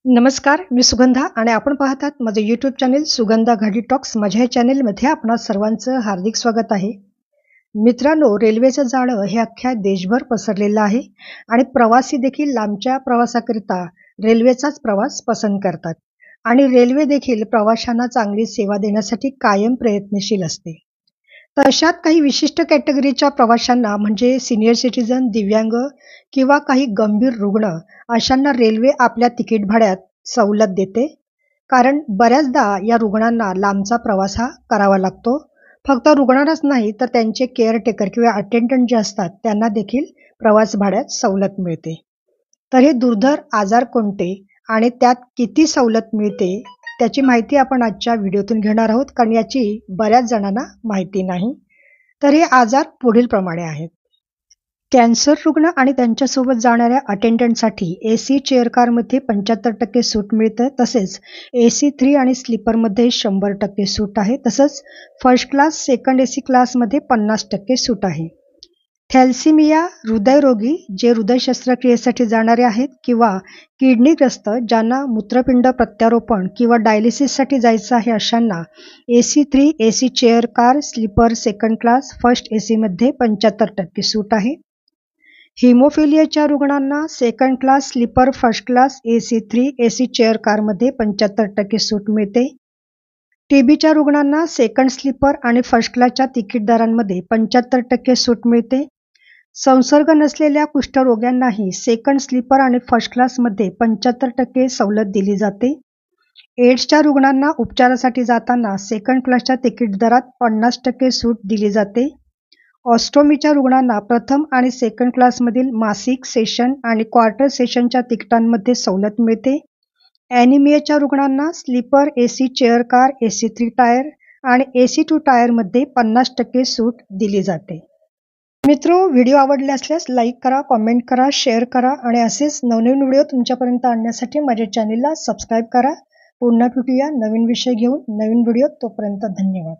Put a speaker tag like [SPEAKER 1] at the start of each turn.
[SPEAKER 1] नमस्कार, मी सुगंधा आणि आपण पाहतात माझे यूट्यूब चॅनेल सुगंधा घाडी टॉक्स. माझ्या या चॅनेलमध्ये आपणा सर्वांचं हार्दिक स्वागत आहे. मित्रांनो, रेल्वेचं जाळं हे अख्ख्या देशभर पसरलेलं आहे आणि प्रवासी देखील लांबच्या प्रवासाकरिता रेल्वेचाच प्रवास पसंत करतात आणि रेल्वे देखील प्रवाशांना चांगली सेवा देण्यासाठी कायम प्रयत्नशील असते. तशात काही विशिष्ट कॅटेगरीच्या प्रवाशांना म्हणजे सिनियर सिटीजन, दिव्यांग किंवा काही गंभीर रुग्ण अशांना रेल्वे आपल्या तिकीट भाड्यात सवलत देते. कारण बऱ्याचदा या रुग्णांना लांबचा प्रवास हा करावा लागतो. फक्त रुग्णांनाच नाही तर त्यांचे केअरटेकर किंवा अटेंडंट जे असतात त्यांना देखील प्रवास भाड्यात सवलत मिळते. तर हे दुर्धर आजार कोणते आणि त्यात किती सवलत मिळते त्याची माहिती आपण आजच्या व्हिडिओतून घेणार आहोत, कारण याची बऱ्याच जणांना माहिती नाही. तर हे आजार पुढील प्रमाणे आहेत. कॅन्सर रुग्ण आणि त्यांच्यासोबत जाणाऱ्या अटेंडंटसाठी AC चेअर कारमध्ये 75% सूट मिळतं. तसेच AC 3 आणि स्लीपरमध्ये 100% सूट आहे. तसंच फर्स्ट क्लास, सेकंड AC क्लासमध्ये 50% सूट आहे. थॅलेसेमिया हृदयरोगी जे हृदय शस्त्रक्रियेसाठी जाणारे आहेत किंवा किडनीग्रस्त ज्यांना मूत्रपिंड प्रत्यारोपण किंवा डायलिसिससाठी जायचं आहे अशांना AC 3, AC chair car, sleeper, second class, first AC मध्ये 75% सूट आहे. हिमोफिलियाच्या रुग्णांना second class, sleeper, first class, AC 3, AC chair कारमध्ये 75% सूट मिळते. TBच्या रुग्णांना सेकंड स्लीपर आणि फर्स्ट क्लासच्या तिकीट दरांमध्ये 75% सूट मिळते. संसर्ग नसलेल्या कुष्ठरोग्यांनाही सेकंड स्लीपर आणि फर्स्ट क्लासमध्ये 75% सवलत दिली जाते. एड्सच्या रुग्णांना उपचारासाठी जाताना सेकंड क्लासच्या तिकीट दरात 50% सूट दिली जाते. ऑस्टोमीच्या रुग्णांना प्रथम आणि सेकंड क्लासमधील मासिक, सेशन आणि क्वार्टर सेशनच्या तिकिटांमध्ये सवलत मिळते. ॲनिमियाच्या रुग्णांना sleeper, AC chair car, AC 3 tier आणि AC 2 टायरमध्ये 50% सूट दिली जाते. मित्रो, व्हिडिओ आवडले असल्यास लाईक करा, कॉमेंट करा, शेअर करा आणि असेच नवनवीन व्हिडिओ तुमच्यापर्यंत आणण्यासाठी माझ्या चॅनेलला सबस्क्राईब करा. पुन्हा भेटूया नवीन विषय घेऊन, नवीन व्हिडिओ. तोपर्यंत धन्यवाद.